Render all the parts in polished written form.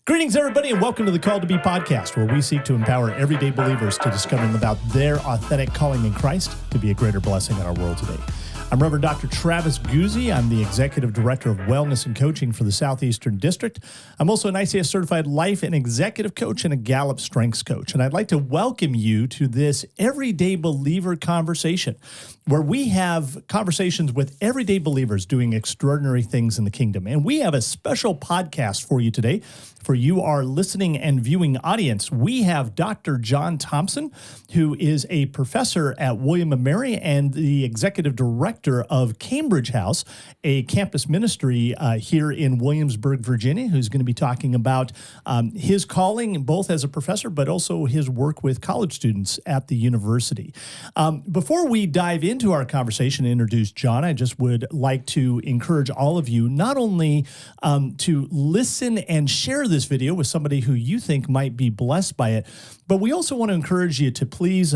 Greetings, everybody, and welcome to the Called2B Podcast, where we seek to empower everyday believers to discover about their authentic calling in Christ to be a greater blessing in our world today. I'm Reverend Dr. Travis Guzzi. I'm the Executive Director of Wellness and Coaching for the Southeastern District. I'm also an ICF Certified Life and Executive Coach and a Gallup Strengths Coach. And I'd like to welcome you to this Everyday Believer conversation, where we have conversations with everyday believers doing extraordinary things in the kingdom. And we have a special podcast for you today. For you, our listening and viewing audience, we have Dr. Jon Thompson, who is a professor at William & Mary and the Executive Director of Cambridge House, a campus ministry here in Williamsburg, Virginia, who's going to be talking about his calling, both as a professor, but also his work with college students at the university. Before we dive into our conversation and introduce Jon, I just would like to encourage all of you not only to listen and share this video with somebody who you think might be blessed by it, but we also want to encourage you to please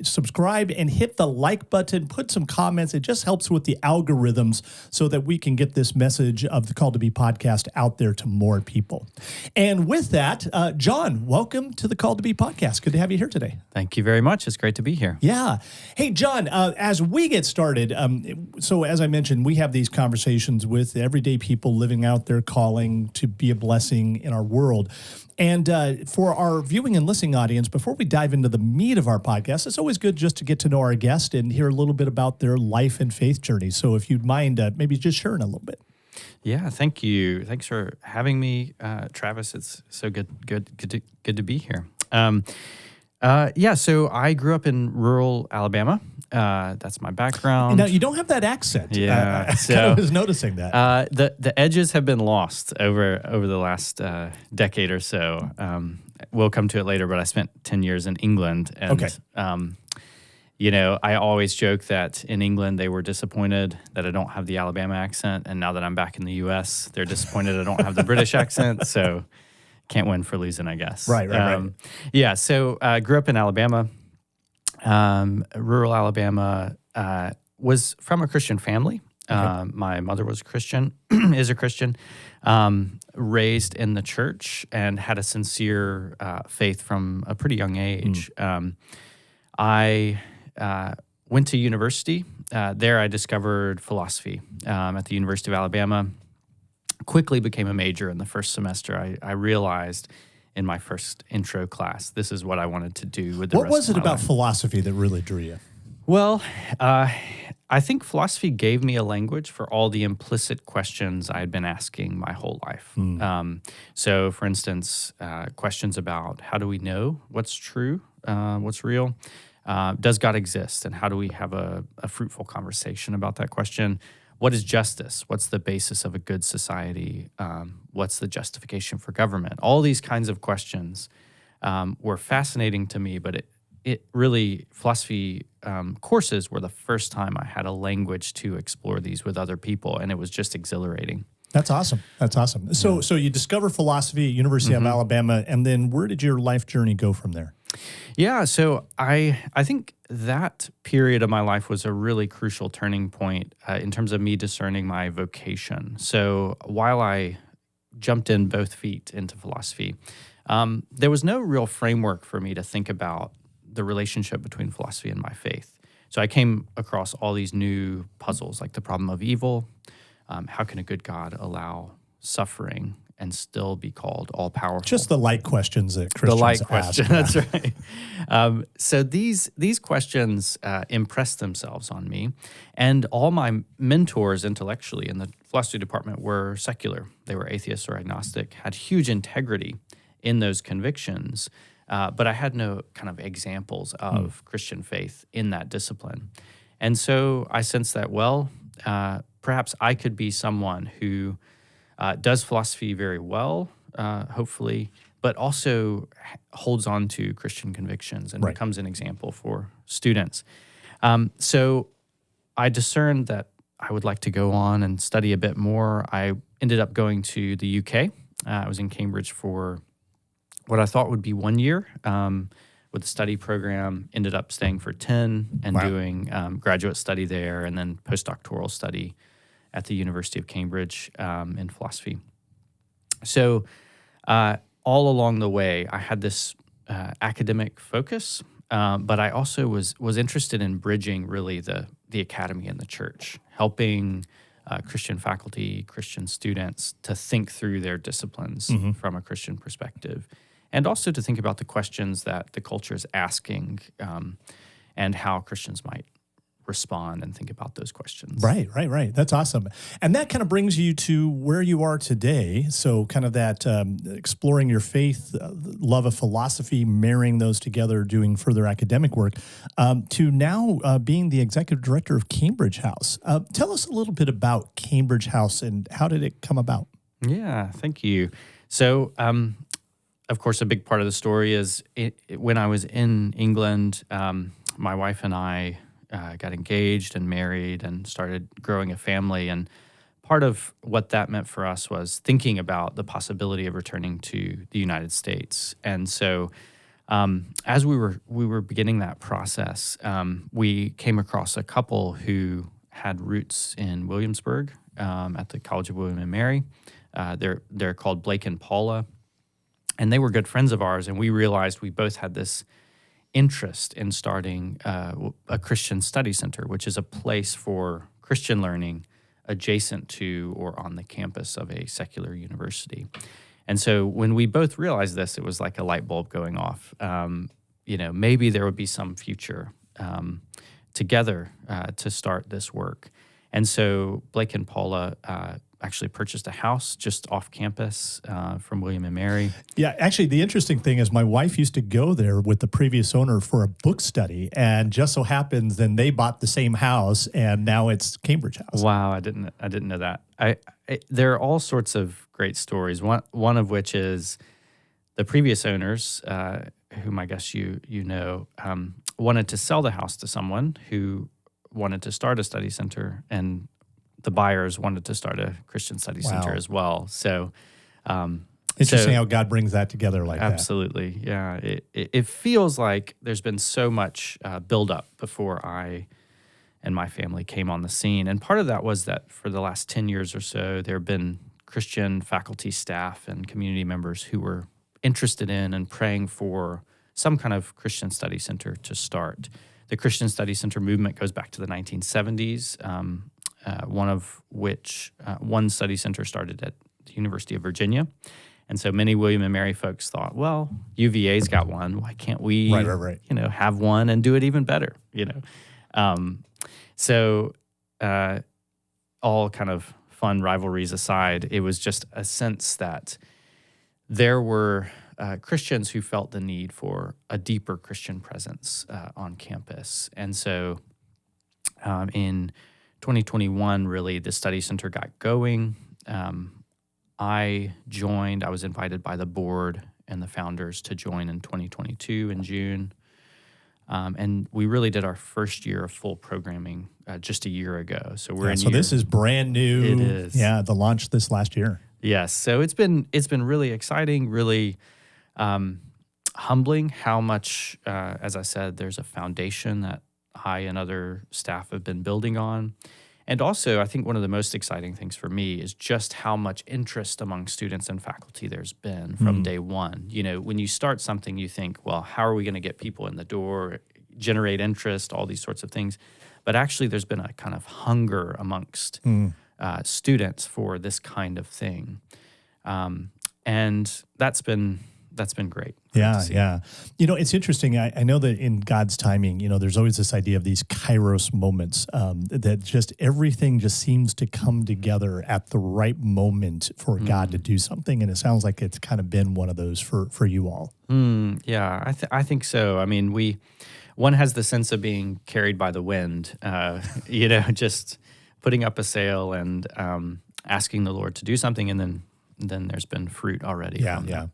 subscribe and hit the like button, put some comments. It just helps with the algorithms so that we can get this message of the Called2B Podcast out there to more people. And with that, Jon, welcome to the Called2B Podcast. Good to have you here today. Thank you very much. It's great to be here. Yeah. Hey, Jon, as we get started, so as I mentioned, we have these conversations with everyday people living out their calling to be a blessing in our world. And for our viewing and listening audience, before we dive into the meat of our podcast, it's always good just to get to know our guest and hear a little bit about their life and faith journey. So if you'd mind maybe just sharing a little bit. Yeah, thank you. Thanks for having me, Travis. It's so good to be here. So I grew up in rural Alabama. That's my background. Now, you don't have that accent. Yeah. I kind of was noticing that. The edges have been lost over the last decade or so. We'll come to it later, but I spent 10 years in England. And, okay. I always joke that in England they were disappointed that I don't have the Alabama accent. And now that I'm back in the U.S., they're disappointed I don't have the British accent. So can't win for losing, I guess. Right. Yeah, so I grew up in Alabama. Rural Alabama, was from a Christian family. Okay. My mother was Christian, is a Christian, raised in the church and had a sincere faith from a pretty young age. I went to university. There I discovered philosophy at the University of Alabama. Quickly became a major in the first semester. I realized in my first intro class, this is what I wanted to do with the rest of my life. What was it about philosophy that really drew you? Well, I think philosophy gave me a language for all the implicit questions I had been asking my whole life. So, for instance, questions about how do we know what's true, what's real? Does God exist? And how do we have a fruitful conversation about that question? What is justice? What's the basis of a good society? What's the justification for government? All these kinds of questions were fascinating to me, but it really, philosophy courses were the first time I had a language to explore these with other people, and it was just exhilarating. That's awesome. So you discover philosophy at University of Alabama, and then where did your life journey go from there? Yeah, so I think that period of my life was a really crucial turning point in terms of me discerning my vocation. So while I jumped in both feet into philosophy, there was no real framework for me to think about the relationship between philosophy and my faith. So I came across all these new puzzles, like the problem of evil. How can a good God allow suffering and still be called all-powerful? Just the light questions that Christians ask. The light question, that's right. So these questions impressed themselves on me, and all my mentors intellectually in the philosophy department were secular. They were atheists or agnostic, had huge integrity in those convictions, but I had no kind of examples of Christian faith in that discipline. And so I sensed that, perhaps I could be someone who does philosophy very well, hopefully, but also holds on to Christian convictions and becomes an example for students. So I discerned that I would like to go on and study a bit more. I ended up going to the UK. I was in Cambridge for what I thought would be 1 year with a study program, ended up staying for 10 and doing graduate study there and then postdoctoral study at the University of Cambridge in philosophy. So all along the way, I had this academic focus, but I also was interested in bridging really the academy and the church, helping Christian faculty, Christian students to think through their disciplines from a Christian perspective, and also to think about the questions that the culture is asking and how Christians might respond and think about those questions. Right. That's awesome. And that kind of brings you to where you are today. So kind of that exploring your faith, love of philosophy, marrying those together, doing further academic work, to now being the executive director of Cambridge House. Tell us a little bit about Cambridge House and how did it come about? Yeah, thank you. So, of course, a big part of the story is when I was in England, my wife and I got engaged and married and started growing a family. And part of what that meant for us was thinking about the possibility of returning to the United States. And so as we were beginning that process, we came across a couple who had roots in Williamsburg at the College of William and Mary. They're called Blake and Paula. And they were good friends of ours. And we realized we both had this interest in starting a Christian study center, which is a place for Christian learning adjacent to or on the campus of a secular university. And so when we both realized this, it was like a light bulb going off. Maybe there would be some future together to start this work. And so Blake and Paula actually purchased a house just off campus from William and Mary. Yeah, actually, the interesting thing is my wife used to go there with the previous owner for a book study, and just so happens then they bought the same house, and now it's Cambridge House. Wow, I didn't know that. There are all sorts of great stories. One of which is the previous owners, whom I guess you know, wanted to sell the house to someone who wanted to start a study center, and the buyers wanted to start a Christian study center as well. So interesting how God brings that together like that. Absolutely, yeah. It feels like there's been so much buildup before I and my family came on the scene. And part of that was that for the last 10 years or so, there have been Christian faculty, staff, and community members who were interested in and praying for some kind of Christian study center to start. The Christian Study Center movement goes back to the 1970s. One study center started at the University of Virginia. And so many William and Mary folks thought, well, UVA's got one. Why can't we have one and do it even better? So all kind of fun rivalries aside, it was just a sense that there were Christians who felt the need for a deeper Christian presence on campus. And so in 2021, really, the study center got going. I was invited by the board and the founders to join in 2022 in June. And we really did our first year of full programming just a year ago. So this is brand new. It is. Yeah, the launch this last year. Yes. So it's been really exciting, really humbling how much, as I said, there's a foundation that I and other staff have been building on. And also, I think one of the most exciting things for me is just how much interest among students and faculty there's been from day one. When you start something, you think, well, how are we going to get people in the door, generate interest, all these sorts of things. But actually, there's been a kind of hunger amongst students for this kind of thing. And that's been great. Yeah. It's interesting. I know that in God's timing, there's always this idea of these kairos moments, that just everything just seems to come together at the right moment for God to do something. And it sounds like it's kind of been one of those for you all. Yeah, I think so. I mean, one has the sense of being carried by the wind, just putting up a sail and asking the Lord to do something, and then there's been fruit already. Yeah.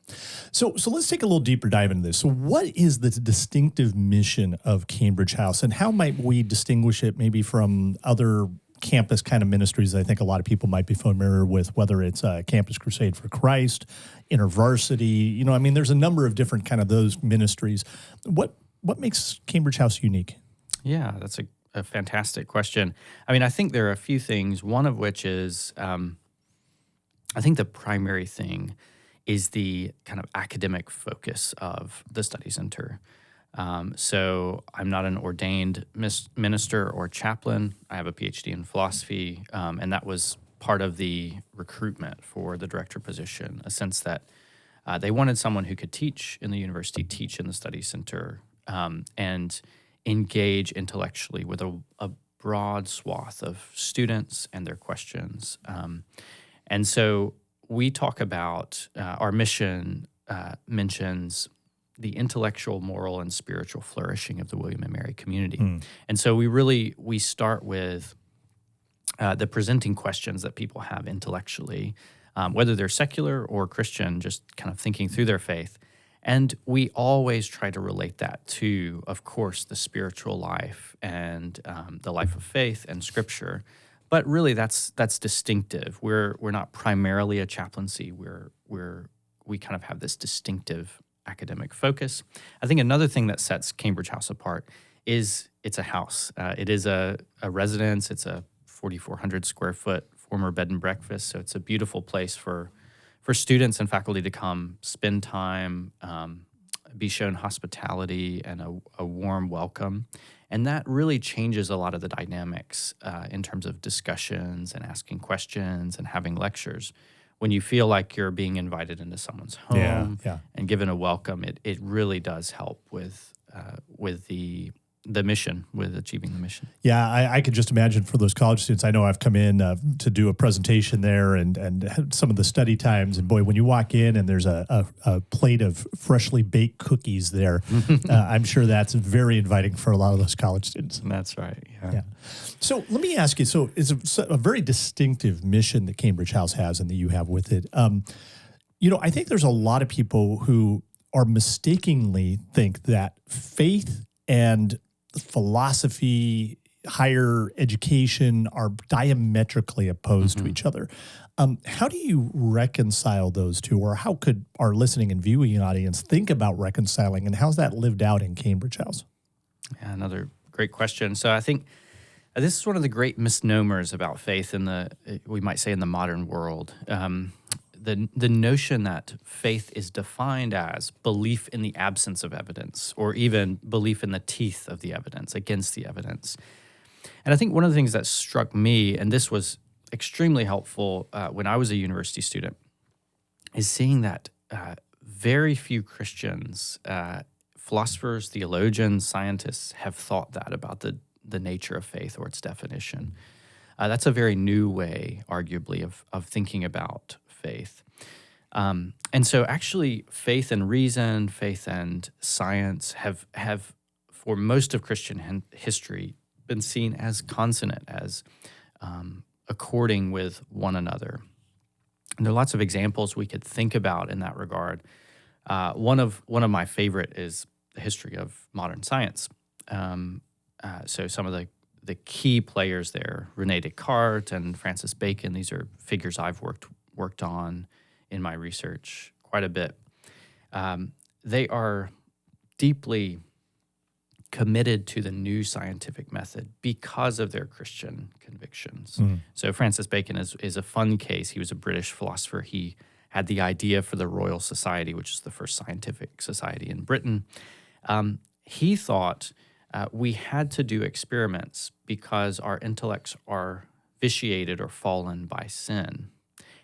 So let's take a little deeper dive into this. So what is the distinctive mission of Cambridge House, and how might we distinguish it maybe from other campus kind of ministries that I think a lot of people might be familiar with, whether it's Campus Crusade for Christ, InterVarsity, there's a number of different kind of those ministries. What makes Cambridge House unique? Yeah, that's a fantastic question. I think there are a few things, one of which is I think the primary thing is the kind of academic focus of the study center. So I'm not an ordained minister or chaplain. I have a PhD in philosophy, and that was part of the recruitment for the director position, a sense that they wanted someone who could teach in the university, teach in the study center, and engage intellectually with a broad swath of students and their questions. And so we talk about our mission mentions the intellectual, moral, and spiritual flourishing of the William and Mary community. And so we start with the presenting questions that people have intellectually, whether they're secular or Christian, just kind of thinking through their faith. And we always try to relate that to, of course, the spiritual life and the life of faith and Scripture. But really, that's distinctive. We're not primarily a chaplaincy. We kind of have this distinctive academic focus. I think another thing that sets Cambridge House apart is it's a house. It is a residence. It's a 4,400 square foot former bed and breakfast. So it's a beautiful place for students and faculty to come, spend time, be shown hospitality and a warm welcome. And that really changes a lot of the dynamics in terms of discussions and asking questions and having lectures. When you feel like you're being invited into someone's home and given a welcome, it really does help with the mission, with achieving the mission. Yeah, I could just imagine for those college students. I know I've come in to do a presentation there and had some of the study times. And boy, when you walk in and there's a plate of freshly baked cookies there, I'm sure that's very inviting for a lot of those college students. That's right. Yeah. So let me ask you, so it's a very distinctive mission that Cambridge House has and that you have with it. I think there's a lot of people who are mistakenly think that faith and philosophy, higher education are diametrically opposed to each other. How do you reconcile those two, or how could our listening and viewing audience think about reconciling, and how's that lived out in Cambridge House? Yeah, another great question. So I think this is one of the great misnomers about faith in we might say in the modern world. The notion that faith is defined as belief in the absence of evidence, or even belief in the teeth of the evidence, against the evidence. And I think one of the things that struck me, and this was extremely helpful when I was a university student, is seeing that very few Christians, philosophers, theologians, scientists have thought that about the nature of faith or its definition. That's a very new way, arguably, of thinking about faith. And so actually faith and reason, faith and science have for most of Christian history been seen as consonant, as according with one another. And there are lots of examples we could think about in that regard. One of my favorite is the history of modern science. So some of the key players there, René Descartes and Francis Bacon, these are figures I've worked on in my research quite a bit. They are deeply committed to the new scientific method because of their Christian convictions. So Francis Bacon is a fun case. He was a British philosopher. He had the idea for the Royal Society, which is the first scientific society in Britain. He thought we had to do experiments because our intellects are vitiated or fallen by sin.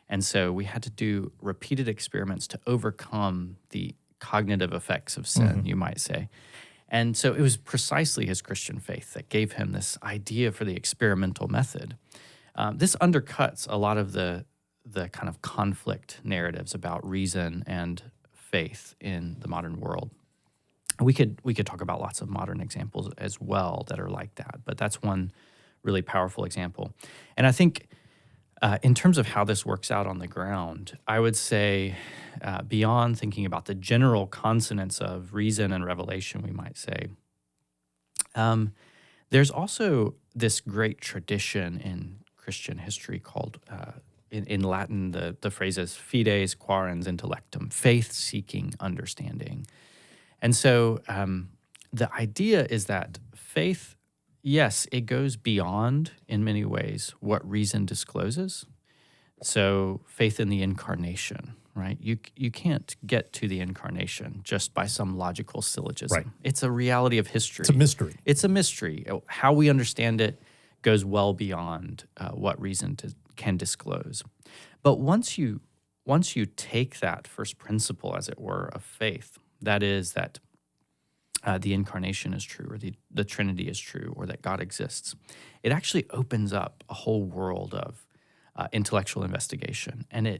And so we had to do repeated experiments to overcome the cognitive effects of sin, you might say. And so it was precisely his Christian faith that gave him this idea for the experimental method. This undercuts a lot of the kind of conflict narratives about reason and faith in the modern world. We could talk about lots of modern examples as well that are like that, but that's one really powerful example. And I think in terms of how this works out on the ground, I would say beyond thinking about the general consonants of reason and revelation, we might say, there's also this great tradition in Christian history called, in Latin, the phrase is fides quaerens intellectum, faith-seeking understanding. And so the idea is that faith, yes, it goes beyond, in many ways, what reason discloses. So faith in the incarnation, right? You can't get to the incarnation just by some logical syllogism. Right. It's a reality of history. It's a mystery. It's a mystery. How we understand it goes well beyond what reason can disclose. But once you take that first principle, as it were, of faith, that is that the incarnation is true, or the Trinity is true, or that God exists, it actually opens up a whole world of intellectual investigation. And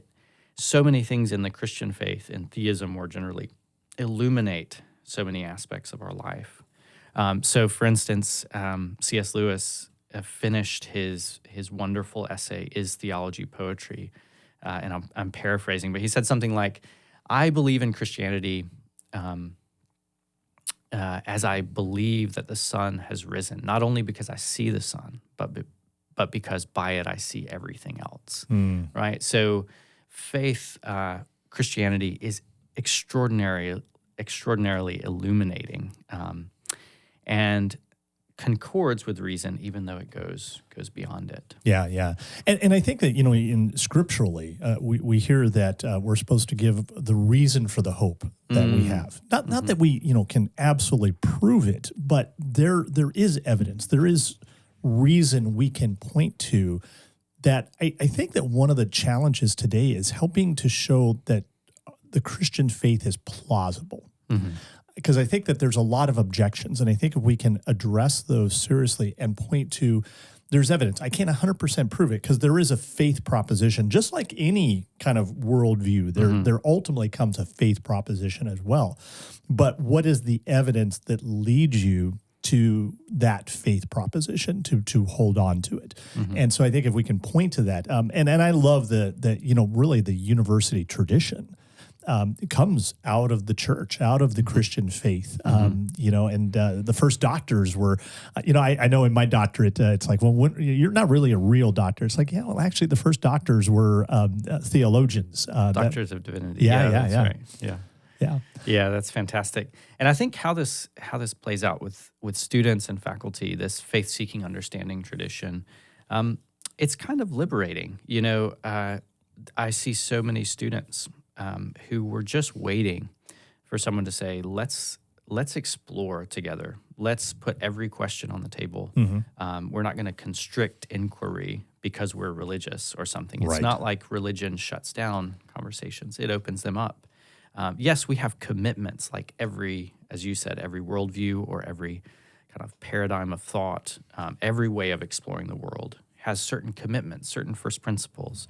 so many things in the Christian faith and theism more generally illuminate so many aspects of our life. So, for instance, C.S. Lewis finished his wonderful essay, Is Theology Poetry? And I'm paraphrasing, but he said something like, I believe in Christianity as I believe that the sun has risen, not only because I see the sun, but because by it I see everything else, right? So faith, Christianity is extraordinarily illuminating and concords with reason, even though it goes beyond it. Yeah. And I think that, in scripturally, we hear that we're supposed to give the reason for the hope that we have. Not that we, can absolutely prove it, but there is evidence. There is reason we can point to that. I think that one of the challenges today is helping to show that the Christian faith is plausible. Because I think that there's a lot of objections, and I think if we can address those seriously and point to, there's evidence. I can't 100% prove it because there is a faith proposition, just like any kind of worldview. There ultimately comes a faith proposition as well. But what is the evidence that leads you to that faith proposition to hold on to it? And so I think if we can point to that, and I love that really the university tradition. It comes out of the church, out of the Christian faith, and the first doctors were, I know in my doctorate, it's like, well, you're not really a real doctor. It's like, yeah, well, actually, the first doctors were theologians. Doctors of divinity. Yeah. Right. Yeah, that's fantastic. And I think how this plays out with students and faculty, this faith-seeking understanding tradition, it's kind of liberating. I see so many students who were just waiting for someone to say, let's explore together. Let's put every question on the table. We're not going to constrict inquiry because we're religious or something. It's not like religion shuts down conversations. It opens them up. Yes, we have commitments, like as you said, every worldview or every kind of paradigm of thought, every way of exploring the world has certain commitments, certain first principles.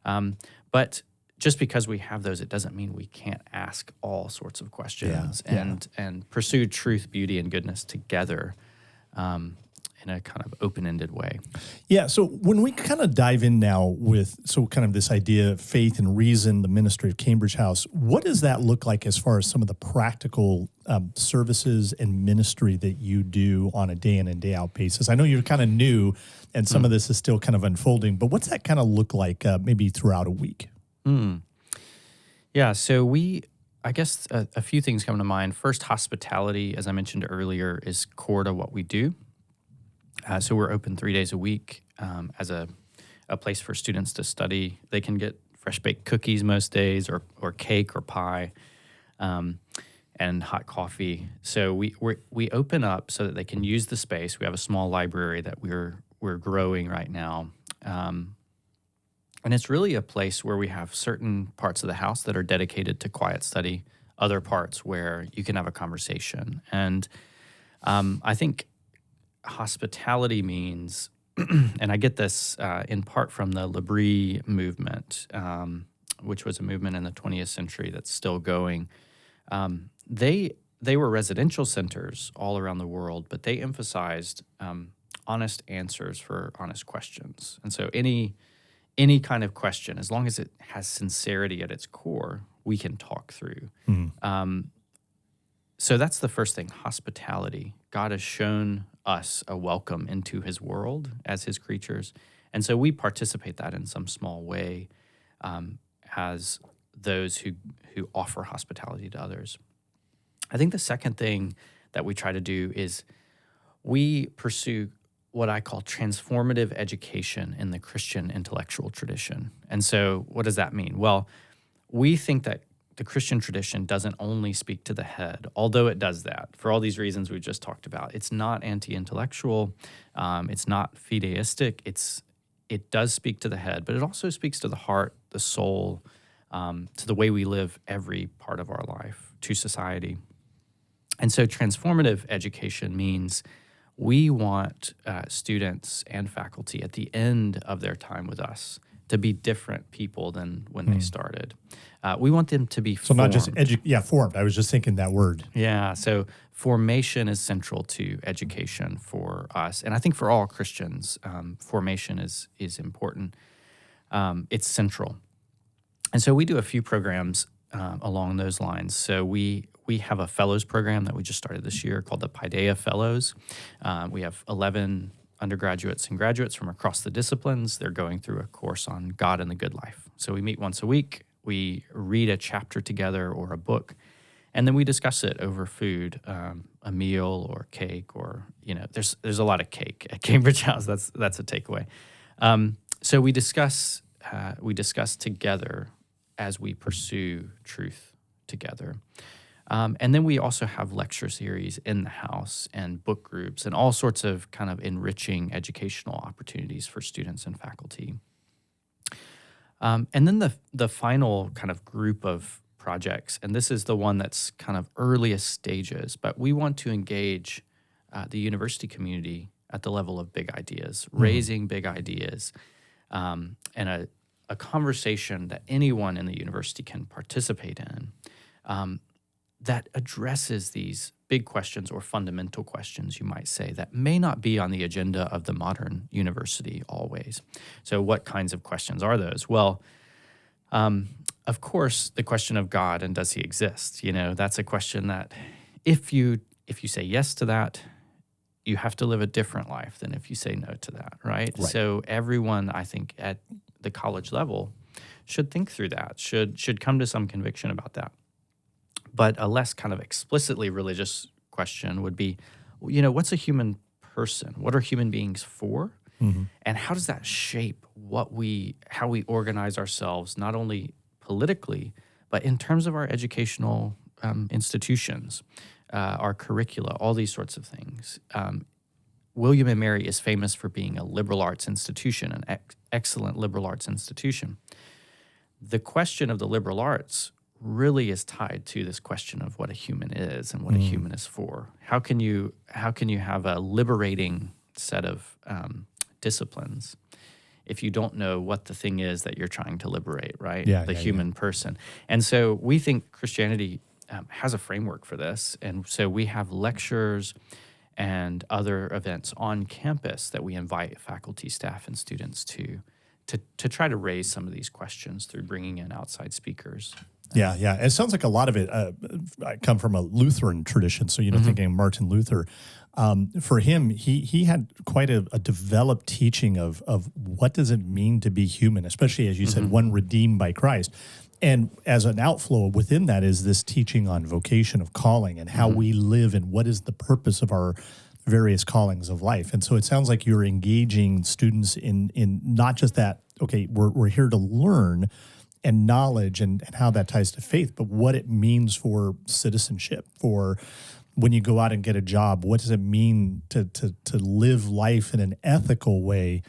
But just because we have those, it doesn't mean we can't ask all sorts of questions and pursue truth, beauty, and goodness together in a kind of open-ended way. Yeah, so when we kind of dive in now with kind of this idea of faith and reason, the ministry of Cambridge House, what does that look like as far as some of the practical services and ministry that you do on a day in and day out basis? I know you're kind of new and some of this is still kind of unfolding, but what's that kind of look like maybe throughout a week? Yeah, so I guess a few things come to mind. First, hospitality, as I mentioned earlier, is core to what we do. So we're open 3 days a week as a place for students to study. They can get fresh baked cookies most days, or cake or pie, and hot coffee. So we open up so that they can use the space. We have a small library that we're growing right now. And it's really a place where we have certain parts of the house that are dedicated to quiet study, other parts where you can have a conversation. And I think hospitality means, and I get this in part from the L'Abri movement, which was a movement in the 20th century that's still going. They were residential centers all around the world, but they emphasized honest answers for honest questions. And so any kind of question, as long as it has sincerity at its core, we can talk through. So that's the first thing, hospitality. God has shown us a welcome into his world as his creatures. And so we participate that in some small way as those who offer hospitality to others. I think the second thing that we try to do is we pursue what I call transformative education in the Christian intellectual tradition. And so what does that mean? Well, we think that the Christian tradition doesn't only speak to the head, although it does that for all these reasons we've just talked about. It's not anti-intellectual. It's not fideistic. It does speak to the head, but it also speaks to the heart, the soul, to the way we live every part of our life, to society. And so transformative education means we want students and faculty at the end of their time with us to be different people than when they started. We want them to be formed. So not just formed. I was just thinking that word. Yeah, so formation is central to education for us. And I think for all Christians, formation is important. It's central. And so we do a few programs along those lines. So we have a fellows program that we just started this year called the Paideia Fellows. We have 11 undergraduates and graduates from across the disciplines. They're going through a course on God and the good life. So we meet once a week. We read a chapter together or a book, and then we discuss it over food, a meal or cake, or there's a lot of cake at Cambridge House. That's a takeaway. So we discuss together as we pursue truth together. And then we also have lecture series in the house and book groups and all sorts of kind of enriching educational opportunities for students and faculty. And then the final kind of group of projects, and this is the one that's kind of earliest stages, but we want to engage the university community at the level of big ideas, raising big ideas, and a conversation that anyone in the university can participate in that addresses these big questions or fundamental questions, you might say, that may not be on the agenda of the modern university always. So what kinds of questions are those? Well, of course, the question of God and does he exist? That's a question that if you say yes to that, you have to live a different life than if you say no to that, right? So everyone, I think, at the college level should think through that, should come to some conviction about that. But a less kind of explicitly religious question would be, what's a human person? What are human beings for? And how does that shape how we organize ourselves, not only politically, but in terms of our educational institutions, our curricula, all these sorts of things. William and Mary is famous for being a liberal arts institution, an excellent liberal arts institution. The question of the liberal arts really is tied to this question of what a human is and what a human is for. How can you have a liberating set of disciplines if you don't know what the thing is that you're trying to liberate, right? The human person. And so we think Christianity has a framework for this. And so we have lectures and other events on campus that we invite faculty, staff, and students to try to raise some of these questions through bringing in outside speakers. Yeah. It sounds like a lot of it, I come from a Lutheran tradition, so, thinking of Martin Luther. For him, he had quite a developed teaching of what does it mean to be human, especially, as you said, one redeemed by Christ. And as an outflow within that is this teaching on vocation of calling and how we live and what is the purpose of our various callings of life. And so it sounds like you're engaging students in not just that, okay, we're here to learn and knowledge and how that ties to faith, but what it means for citizenship, for when you go out and get a job, what does it mean to live life in an ethical way,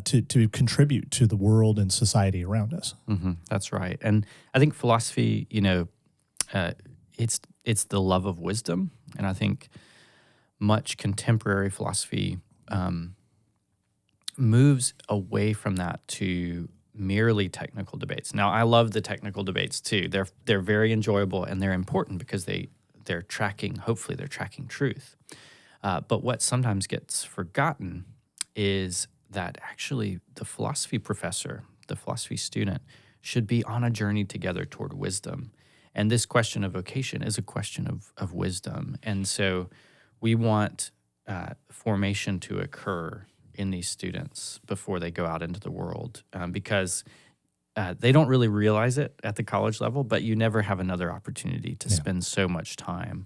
to contribute to the world and society around us? That's right. And I think philosophy, it's the love of wisdom. And I think much contemporary philosophy moves away from that to merely technical debates. Now, I love the technical debates too. They're very enjoyable and they're important because they're tracking truth. But what sometimes gets forgotten is that actually the philosophy professor, the philosophy student, should be on a journey together toward wisdom. And this question of vocation is a question of wisdom. And so we want formation to occur in these students before they go out into the world because they don't really realize it at the college level, but you never have another opportunity to spend so much time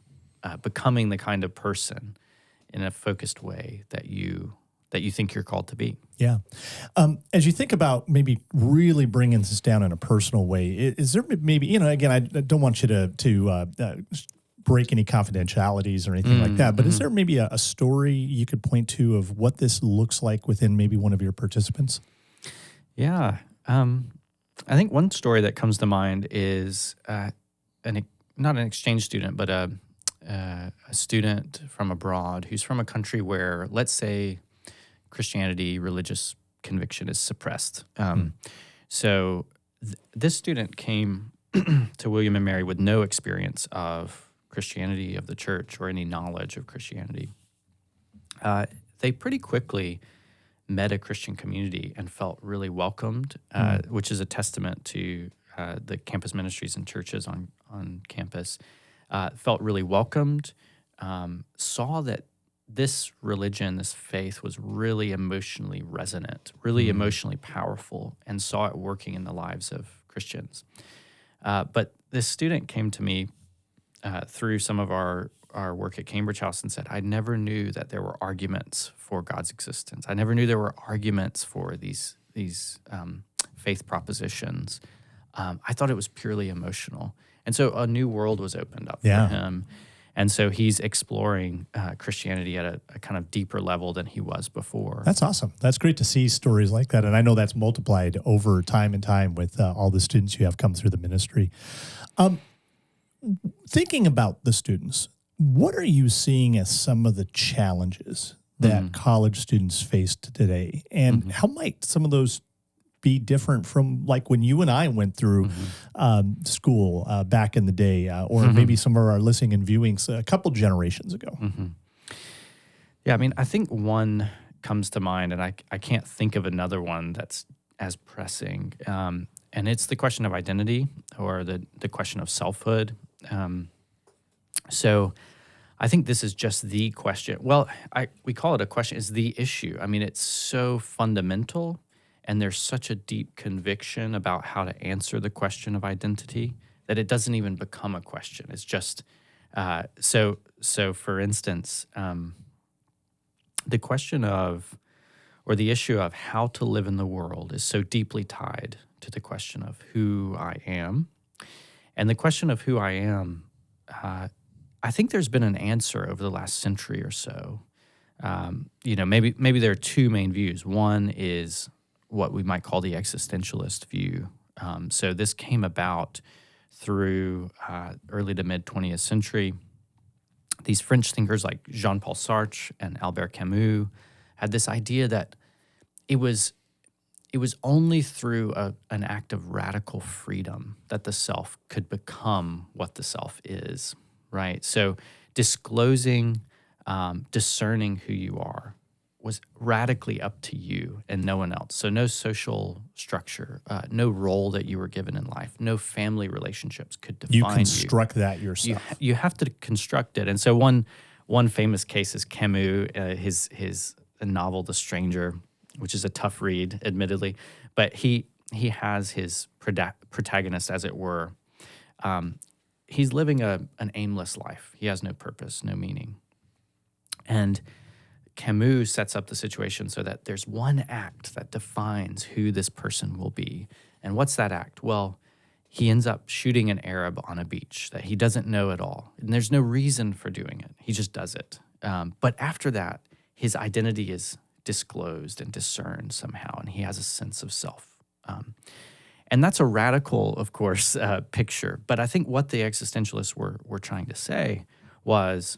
becoming the kind of person in a focused way that you that you think you're called to be. Yeah. As you think about maybe really bringing this down in a personal way, is there maybe, again, I don't want you to break any confidentialities or anything like that, but is there maybe a story you could point to of what this looks like within maybe one of your participants? Yeah. I think one story that comes to mind is not an exchange student, but a student from abroad who's from a country where, let's say, Christianity, religious conviction is suppressed. So this student came to William and Mary with no experience of Christianity, of the church, or any knowledge of Christianity. They pretty quickly met a Christian community and felt really welcomed, which is a testament to the campus ministries and churches on campus. Felt really welcomed, saw that this religion, this faith was really emotionally resonant, really emotionally powerful, and saw it working in the lives of Christians. But this student came to me through some of our work at Cambridge House and said, I never knew that there were arguments for God's existence. I never knew there were arguments for these faith propositions. I thought it was purely emotional. And so a new world was opened up for him. And so he's exploring Christianity at a kind of deeper level than he was before. That's awesome. That's great to see stories like that. And I know that's multiplied over time and time with all the students you have come through the ministry. Thinking about the students, what are you seeing as some of the challenges that college students face today? And how might some of those be different from like when you and I went through school back in the day, or maybe some of our listening and viewings a couple generations ago? Yeah, I mean, I think one comes to mind, and I can't think of another one that's as pressing, and it's the question of identity, or the question of selfhood. So I think this is just the question. Well, we call it a question. It's the issue. I mean, it's so fundamental, and there's such a deep conviction about how to answer the question of identity that it doesn't even become a question. It's just so. For instance, the question of, or the issue of how to live in the world is so deeply tied to the question of who I am, and the question of who I am. I think there's been an answer over the last century or so. Maybe there are two main views. One is what we might call the existentialist view. So this came about through early to mid 20th century. These French thinkers like Jean-Paul Sartre and Albert Camus had this idea that it was only through an act of radical freedom that the self could become what the self is, right? So disclosing, discerning who you are was radically up to you and no one else. So no social structure, no role that you were given in life, no family relationships could define you. You construct that yourself. You have to construct it. And so one famous case is Camus, his novel The Stranger, which is a tough read, admittedly, but he has his protagonist, as it were. He's living an aimless life. He has no purpose, no meaning. And Camus sets up the situation so that there's one act that defines who this person will be. And what's that act? Well, he ends up shooting an Arab on a beach that he doesn't know at all. And there's no reason for doing it. He just does it. But after that, his identity is disclosed and discerned somehow, and he has a sense of self. And that's a radical, of course, picture. But I think what the existentialists were trying to say was,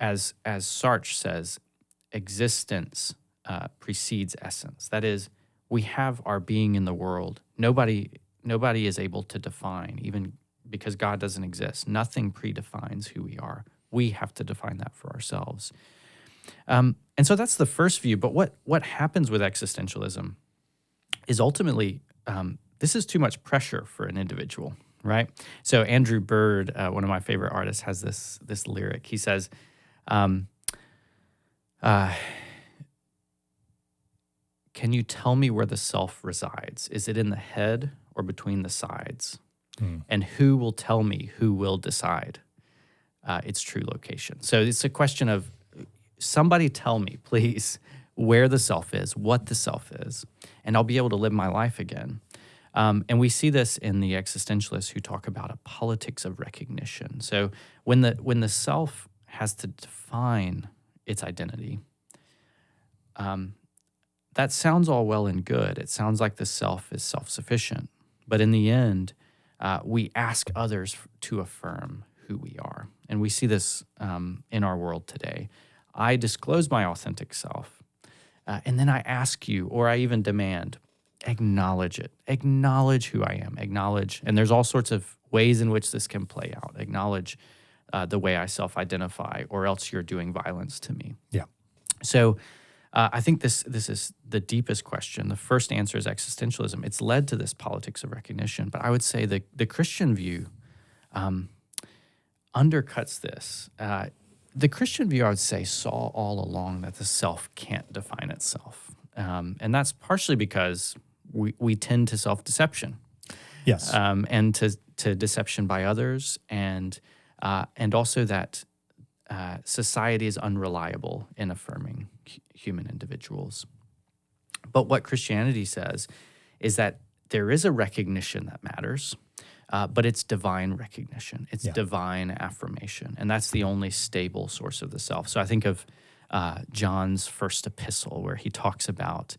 as Sartre says, existence precedes essence. That is, we have our being in the world. Nobody is able to define, even because God doesn't exist. Nothing predefines who we are. We have to define that for ourselves. And so that's the first view. But what happens with existentialism is ultimately this is too much pressure for an individual, right? So Andrew Bird, one of my favorite artists, has this lyric. He says, can you tell me where the self resides? Is it in the head or between the sides? And who will tell me, who will decide its true location? So it's a question of somebody tell me, please, where the self is, what the self is, and I'll be able to live my life again. And we see this in the existentialists who talk about a politics of recognition. So when the self has to define its identity, that sounds all well and good. It sounds like the self is self-sufficient. But in the end, we ask others to affirm who we are. And we see this in our world today. I disclose my authentic self, and then I ask you, or I even demand, acknowledge it. Acknowledge who I am. Acknowledge, and there's all sorts of ways in which this can play out. Acknowledge the way I self-identify, or else you're doing violence to me. Yeah. So I think this is the deepest question. The first answer is existentialism. It's led to this politics of recognition, but I would say the Christian view undercuts this. The Christian view, I would say, saw all along that the self can't define itself. And that's partially because we tend to self-deception. Yes. And to deception by others, and also that society is unreliable in affirming human individuals. But what Christianity says is that there is a recognition that matters, but it's divine recognition. It's divine affirmation, and that's the only stable source of the self. So I think of John's first epistle, where he talks about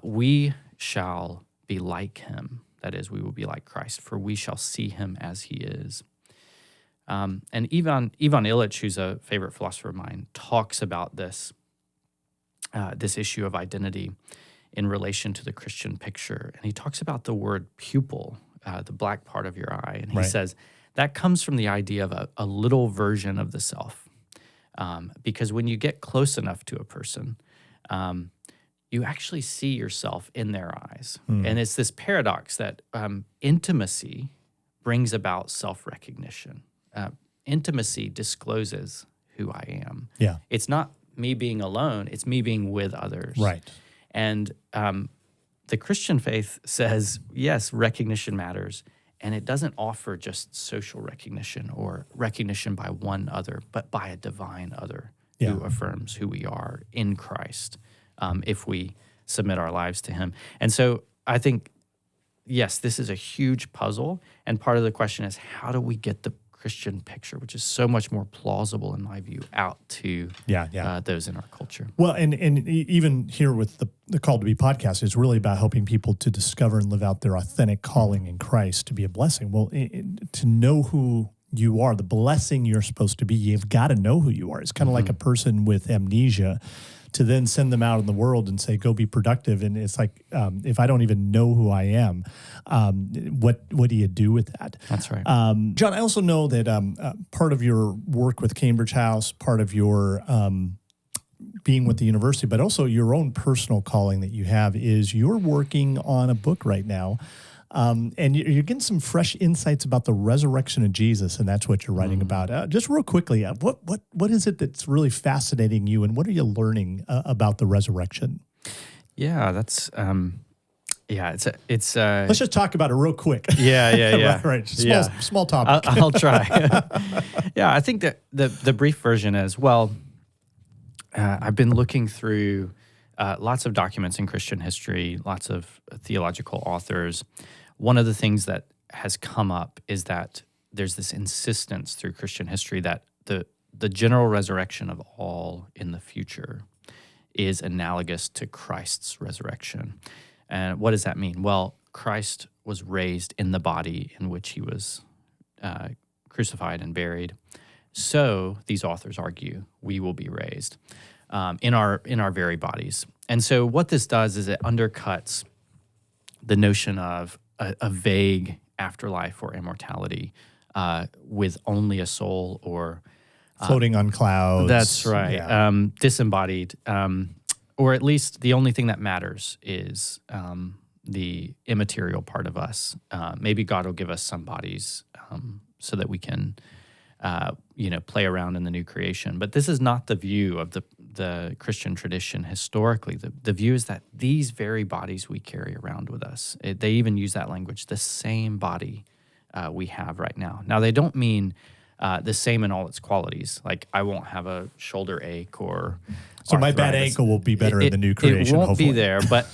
we shall be like him. That is, we will be like Christ, for we shall see him as he is. And Ivan Illich, who's a favorite philosopher of mine, talks about this issue of identity in relation to the Christian picture. And he talks about the word pupil, the black part of your eye. And he says that comes from the idea of a little version of the self. Because when you get close enough to a person, you actually see yourself in their eyes. And it's this paradox that intimacy brings about self-recognition. Intimacy discloses who I am. Yeah. It's not me being alone, it's me being with others. Right. And the Christian faith says, yes, recognition matters, and it doesn't offer just social recognition or recognition by one other, but by a divine other who affirms who we are in Christ if we submit our lives to him. And so I think, yes, this is a huge puzzle, and part of the question is, how do we get the Christian picture, which is so much more plausible in my view, out to those in our culture? Well, and even here with the Called2B podcast is really about helping people to discover and live out their authentic calling in Christ to be a blessing. Well, to know who you are, the blessing you're supposed to be, you've got to know who you are. It's kind of like a person with amnesia to then send them out in the world and say, go be productive. And it's like, if I don't even know who I am, what do you do with that? That's right. Jon, I also know that part of your work with Cambridge House, part of your being with the university, but also your own personal calling that you have is you're working on a book right now. And you're getting some fresh insights about the resurrection of Jesus, and that's what you're writing about. Just real quickly, what is it that's really fascinating you, and what are you learning about the resurrection? Yeah, that's it's. Let's just talk about it real quick. Yeah. right. Small topic. I'll try. Yeah, I think that the brief version is, well, I've been looking through lots of documents in Christian history, lots of theological authors. One of the things that has come up is that there's this insistence through Christian history that the general resurrection of all in the future is analogous to Christ's resurrection. And what does that mean? Well, Christ was raised in the body in which he was crucified and buried. So, these authors argue, we will be raised in our very bodies. And so what this does is it undercuts the notion of a vague afterlife or immortality with only a soul or floating on clouds. That's right. Yeah. Disembodied, or at least the only thing that matters is the immaterial part of us. Maybe God will give us some bodies so that we can play around in the new creation. But this is not the view of the Christian tradition historically. The view is that these very bodies we carry around with us, they even use that language, the same body we have right now. Now, they don't mean the same in all its qualities. Like I won't have a shoulder ache or so my bad arthritis. ankle will be better in the new creation. It won't hopefully. be there, but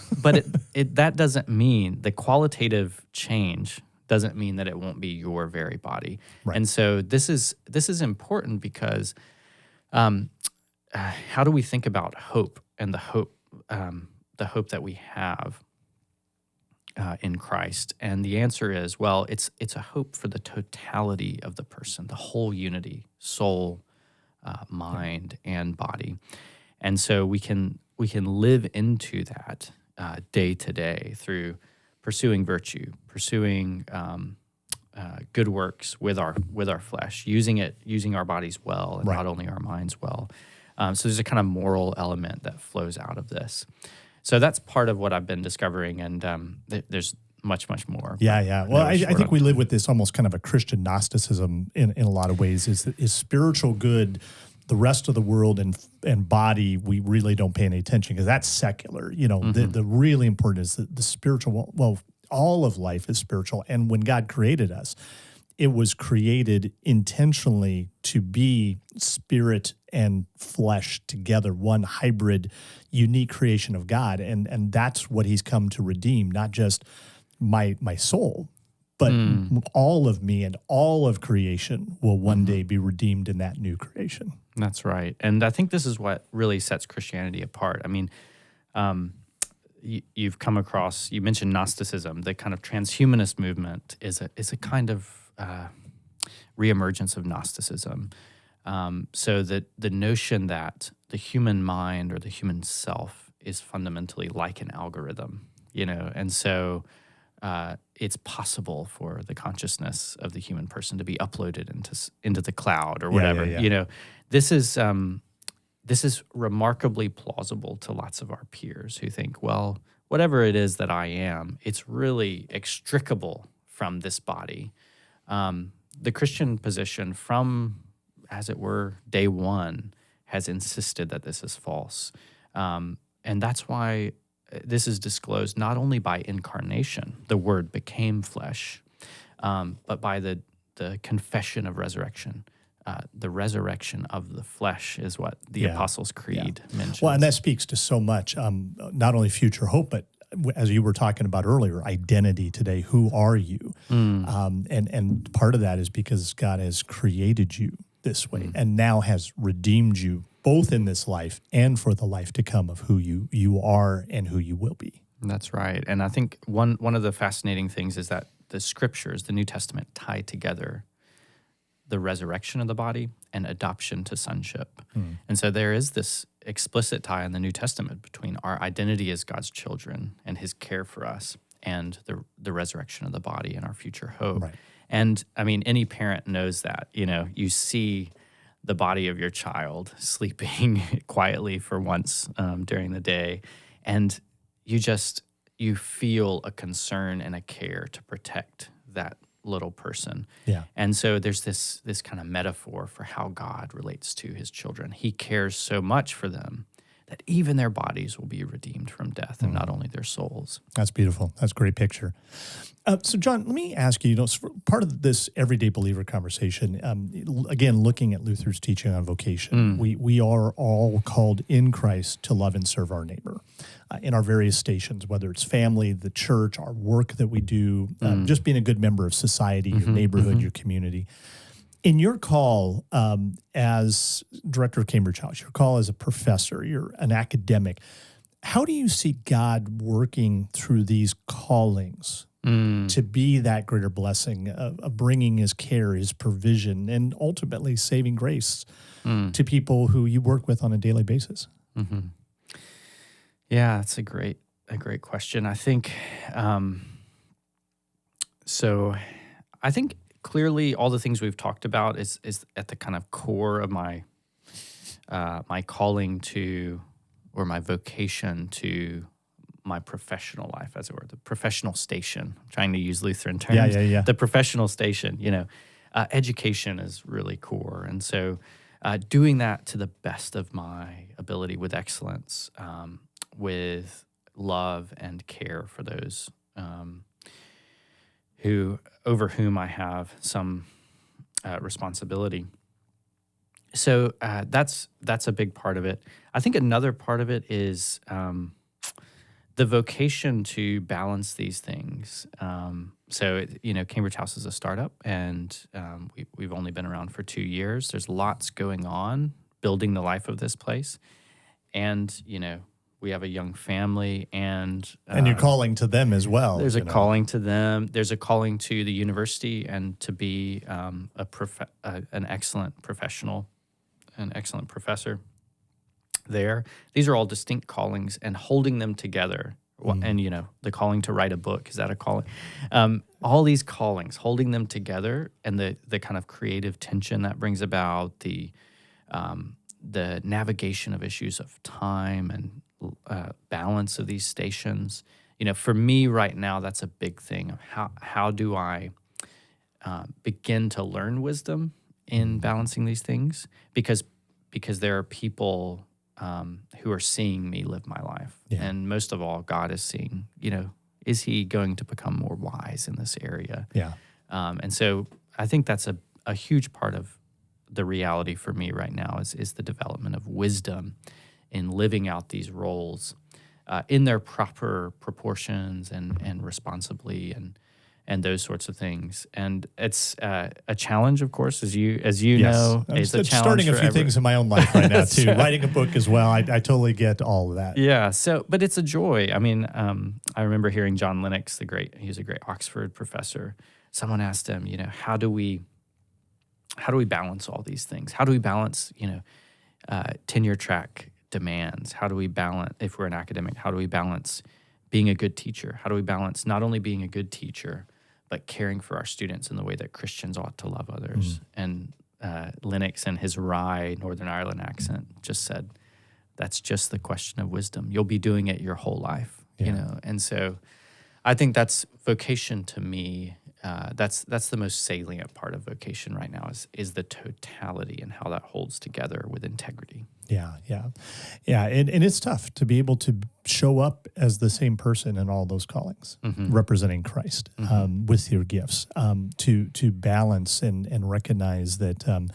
that doesn't mean the qualitative change doesn't mean that it won't be your very body. Right. And so this is important because how do we think about hope and the hope that we have in Christ? And the answer is, well, it's a hope for the totality of the person, the whole unity, soul, mind, and body. And so we can live into that day to day through pursuing virtue, pursuing good works with our flesh, using our bodies well, and not only our minds well. So there's a kind of moral element that flows out of this. So that's part of what I've been discovering, and there's much more. Yeah. Well, I think we live with this almost kind of a Christian Gnosticism in a lot of ways. Is spiritual good? The rest of the world and body, we really don't pay any attention because that's secular. The really important is the spiritual. Well, all of life is spiritual. And when God created us, it was created intentionally to be spirit and flesh together, one hybrid, unique creation of God. And that's what he's come to redeem, not just my soul, but all of me and all of creation will one day be redeemed in that new creation. That's right. And I think this is what really sets Christianity apart. I mean, you've come across, you mentioned Gnosticism, the kind of transhumanist movement is a kind of reemergence of Gnosticism. So that the notion that the human mind or the human self is fundamentally like an algorithm, and so it's possible for the consciousness of the human person to be uploaded into the cloud or whatever. Yeah. This is remarkably plausible to lots of our peers who think, well, whatever it is that I am, it's really extricable from this body. The Christian position from, as it were, day one has insisted that this is false. And that's why this is disclosed not only by incarnation, the Word became flesh, but by the confession of resurrection. The resurrection of the flesh is what the Apostles' Creed mentions. Well, and that speaks to so much, not only future hope, but as you were talking about earlier, identity today. Who are you? And part of that is because God has created you this way and now has redeemed you both in this life and for the life to come of who you are and who you will be. That's right. And I think one of the fascinating things is that the Scriptures, the New Testament, tie together the resurrection of the body and adoption to sonship. And so there is this explicit tie in the New Testament between our identity as God's children and his care for us and the resurrection of the body and our future hope. Right. And I mean, any parent knows that, you see the body of your child sleeping quietly for once during the day, and you feel a concern and a care to protect that little person. Yeah. And so there's this kind of metaphor for how God relates to his children. He cares so much for them that even their bodies will be redeemed from death and not only their souls. That's beautiful. That's a great picture. So John, let me ask you, part of this everyday believer conversation, again, looking at Luther's teaching on vocation, we are all called in Christ to love and serve our neighbor in our various stations, whether it's family, the church, our work that we do, just being a good member of society, your neighborhood, your community. In your call as director of Cambridge House, your call as a professor, you're an academic, how do you see God working through these callings to be that greater blessing of bringing his care, his provision, and ultimately saving grace to people who you work with on a daily basis? Yeah, that's a great question. I think, I think clearly all the things we've talked about is at the kind of core of my calling to, or my vocation to my professional life, as it were, the professional station. I'm trying to use Lutheran terms. Yeah. The professional station, education is really core. And so doing that to the best of my ability with excellence, with love and care for those over whom I have some responsibility. So that's a big part of it. I think another part of it is the vocation to balance these things. Cambridge House is a startup, and we've only been around for 2 years. There's lots going on, building the life of this place, and we have a young family, and you're calling to them as well. There's a calling to them. There's a calling to the university, and to be an excellent professional, an excellent professor there. These are all distinct callings, and holding them together. And the calling to write a book, is that a calling? All these callings, holding them together, and the kind of creative tension that brings about, the navigation of issues of time and balance of these stations. For me right now, that's a big thing of how do I begin to learn wisdom in balancing these things, because there are people who are seeing me live my life. Yeah. And most of all, God is seeing, is he going to become more wise in this area? Yeah. And so I think that's a huge part of the reality for me right now is the development of wisdom in living out these roles in their proper proportions and responsibly and those sorts of things. And it's a challenge, of course, as you yes. know. It's a challenge. Starting a few things in my own life right now too. Writing a book as well. I totally get all of that. Yeah. So, but it's a joy. I mean, I remember hearing John Lennox, he's a great Oxford professor. Someone asked him, how do we balance all these things? How do we balance, tenure track demands? How do we balance, if we're an academic, how do we balance being a good teacher? How do we balance not only being a good teacher, but caring for our students in the way that Christians ought to love others? And Lennox, in his wry Northern Ireland accent, just said, that's just the question of wisdom. You'll be doing it your whole life, And so I think that's vocation to me. That's the most salient part of vocation right now is the totality and how that holds together with integrity. Yeah. And it's tough to be able to show up as the same person in all those callings, representing Christ with your gifts, to balance and recognize that,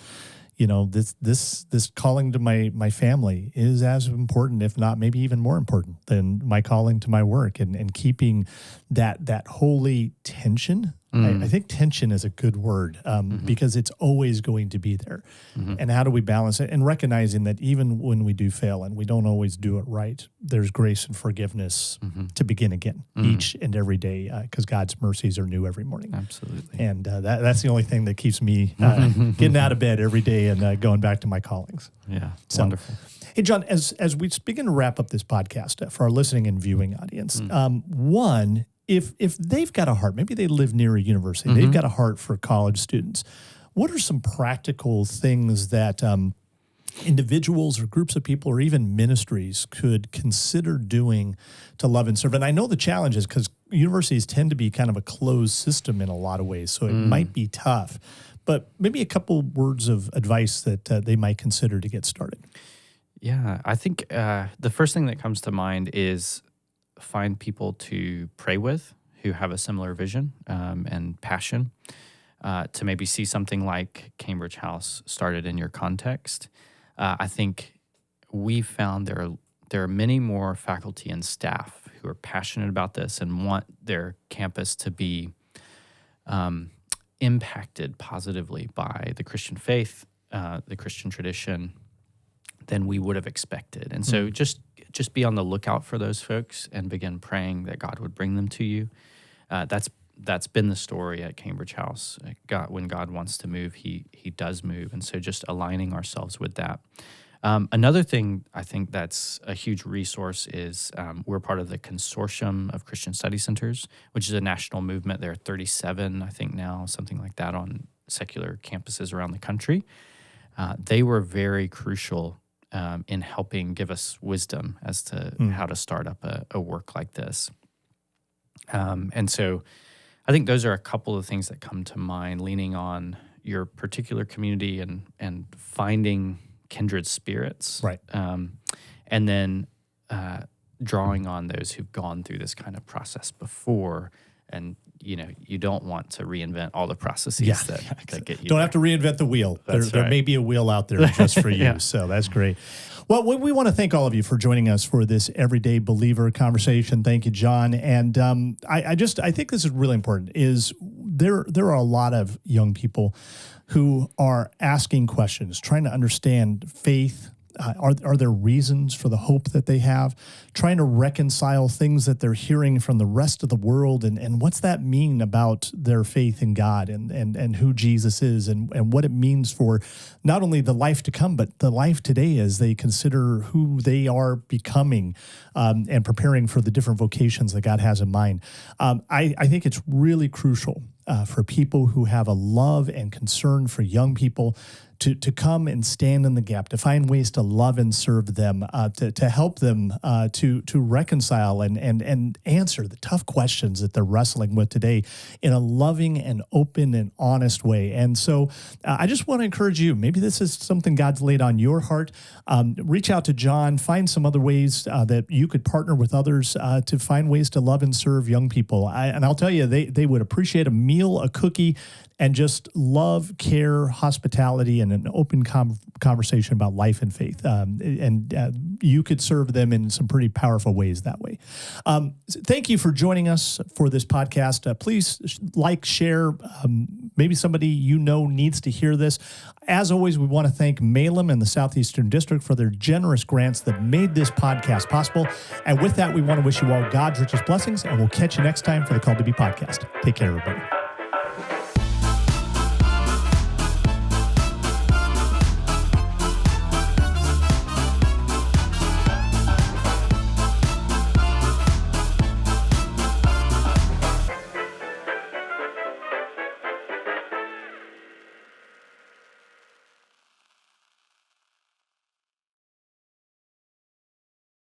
this calling to my family is as important, if not maybe even more important than my calling to my work, and keeping that holy tension. I think tension is a good word because it's always going to be there. And how do we balance it? And recognizing that even when we do fail and we don't always do it right, there's grace and forgiveness to begin again each and every day, because God's mercies are new every morning. Absolutely. And that's the only thing that keeps me getting out of bed every day and going back to my callings. Yeah, wonderful. Hey, John, as we begin to wrap up this podcast for our listening and viewing audience, one, if they've got a heart, maybe they live near a university, they've got a heart for college students, what are some practical things that individuals or groups of people or even ministries could consider doing to love and serve? And I know the challenge is because universities tend to be kind of a closed system in a lot of ways, so it might be tough. But maybe a couple words of advice that they might consider to get started. Yeah, I think the first thing that comes to mind is find people to pray with who have a similar vision and passion to maybe see something like Cambridge House started in your context. I think we found there are many more faculty and staff who are passionate about this and want their campus to be impacted positively by the Christian faith, the Christian tradition, than we would have expected. And so just be on the lookout for those folks and begin praying that God would bring them to you. That's been the story at Cambridge House. When God wants to move, he does move. And so just aligning ourselves with that. Another thing I think that's a huge resource is we're part of the Consortium of Christian Study Centers, which is a national movement. There are 37, I think now, something like that, on secular campuses around the country. They were very crucial in helping give us wisdom as to how to start up a work like this. And so I think those are a couple of things that come to mind, leaning on your particular community and finding kindred spirits. Right. And then drawing on those who've gone through this kind of process before and you don't want to reinvent all the processes that get you. Don't have to reinvent the wheel. There may be a wheel out there just for you. So that's great. Well, we want to thank all of you for joining us for this Everyday Believer conversation. Thank you, Jon. And I think this is really important. Is there are a lot of young people who are asking questions, trying to understand faith. Are there reasons for the hope that they have? Trying to reconcile things that they're hearing from the rest of the world, and what's that mean about their faith in God and who Jesus is and what it means for not only the life to come, but the life today as they consider who they are becoming and preparing for the different vocations that God has in mind. I think it's really crucial for people who have a love and concern for young people to come and stand in the gap, to find ways to love and serve them, to help them to reconcile and answer the tough questions that they're wrestling with today in a loving and open and honest way. And so I just want to encourage you, maybe this is something God's laid on your heart. Reach out to Jon, find some other ways that you could partner with others to find ways to love and serve young people. And I'll tell you, they would appreciate a meal, a cookie, and just love, care, hospitality, and an open conversation about life and faith. And you could serve them in some pretty powerful ways that way. Thank you for joining us for this podcast. Please like, share. Maybe somebody needs to hear this. As always, we want to thank Malem and the Southeastern District for their generous grants that made this podcast possible. And with that, we want to wish you all God's richest blessings, and we'll catch you next time for the Called2B Podcast. Take care, everybody.